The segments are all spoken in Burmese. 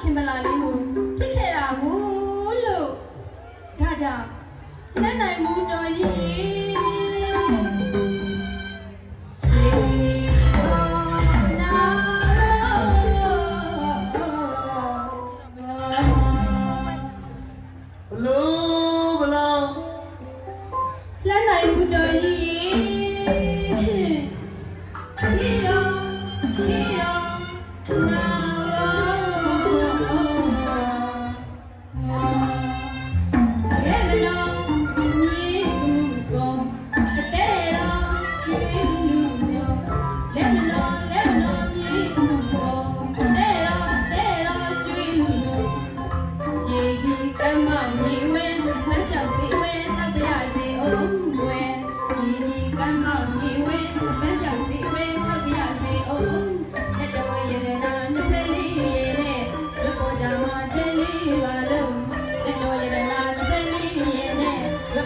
ခင်မလာလေးကိုဖြစ်ခဲ့တာမို့လို့ဒါကြောင့်လက်နိုင်မှုတော်ကြီးချေနာဘလို့ဘလို့လက်နိုင်မှုတော်ကြီးချေရောနာ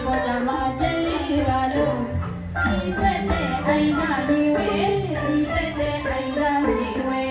ပေါ်ကြမှာတလေးပါလို့ဒီဘက်နဲ့အိမ်ကဒီဝဲဒီဘက်နဲ့အိမ်ကဒီဝဲ